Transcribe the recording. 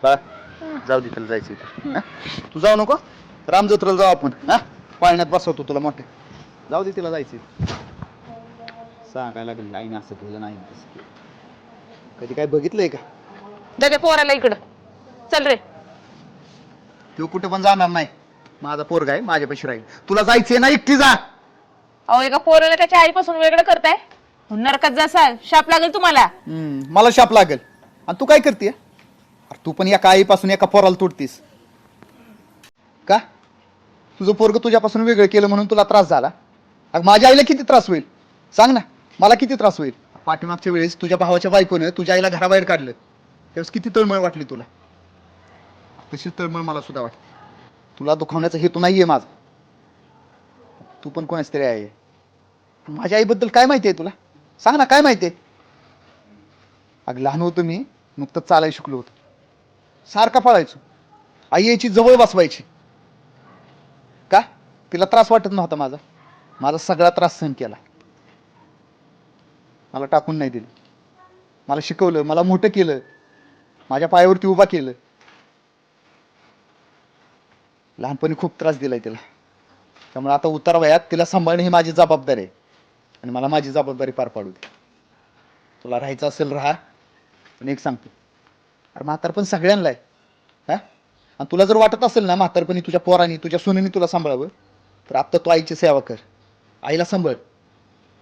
बा जाऊ दे त्याला जायचं तू जाऊ नको रामजत्राला जाऊ आपण हा पाळण्यात बसवतो तुला मोठे जाऊ दे तिला जायचं सांगायला लागेल नाही असं केलं नाही तसं. कधी काय बघितलंय का दे पोराला इकडं चल रे. तो कुठे पण जाणार नाही माझा पोरगा आहे माझ्यापाशी राहील तुला जायचंय ना एकटी जा अहो एका पोराला त्याच्या आईपासून वेगळं करताय नरकात जसा शाप लागेल तुम्हाला. मला शाप लागेल आणि तू काय करते तू पण एका आईपासून एका पोराला तुटतीस का तुझं पोरग तुझ्यापासून वेगळं केलं म्हणून तुला त्रास झाला माझ्या आईला किती त्रास होईल सांग ना मला किती त्रास होईल पाठीमागच्या वेळेस तुझ्या भावाच्या बायकोनं तुझ्या आईला घराबाहेर काढलं त्यावेळेस किती तळमळ वाटली तुला तशीच तळमळ मला सुद्धा वाटते तुला दुखावण्याचा हेतू नाहीये माझा तू पण कोणाच तरी आहे माझ्या आईबद्दल काय माहिती आहे तुला सांग ना काय माहिती आहे अग लहान होतो मी नुकतंच चालायला शिकलो होतो सारखा पळायचो आई यायची जवळ बसवायची का तिला त्रास वाटत नव्हता माझा माझा सगळा त्रास सहन केला मला टाकून नाही दिलं मला शिकवलं मला मोठं केलं माझ्या पायावरती उभा केलं लहानपणी खूप त्रास दिलाय तिला त्यामुळे आता उतार वयात तिला सांभाळणे ही माझी जबाबदारी आहे आणि मला माझी जबाबदारी पार पाडू दे तुला राहायचं असेल राहा पण एक सांगतो अरे म्हातारपण सगळ्यांना आहे हा आणि तुला जर वाटत असेल ना म्हातारपणी तुझ्या पोरानी तुझ्या सुनेनी तुला सांभाळावं तर आता तू आईची सेवा कर आईला सांभाळ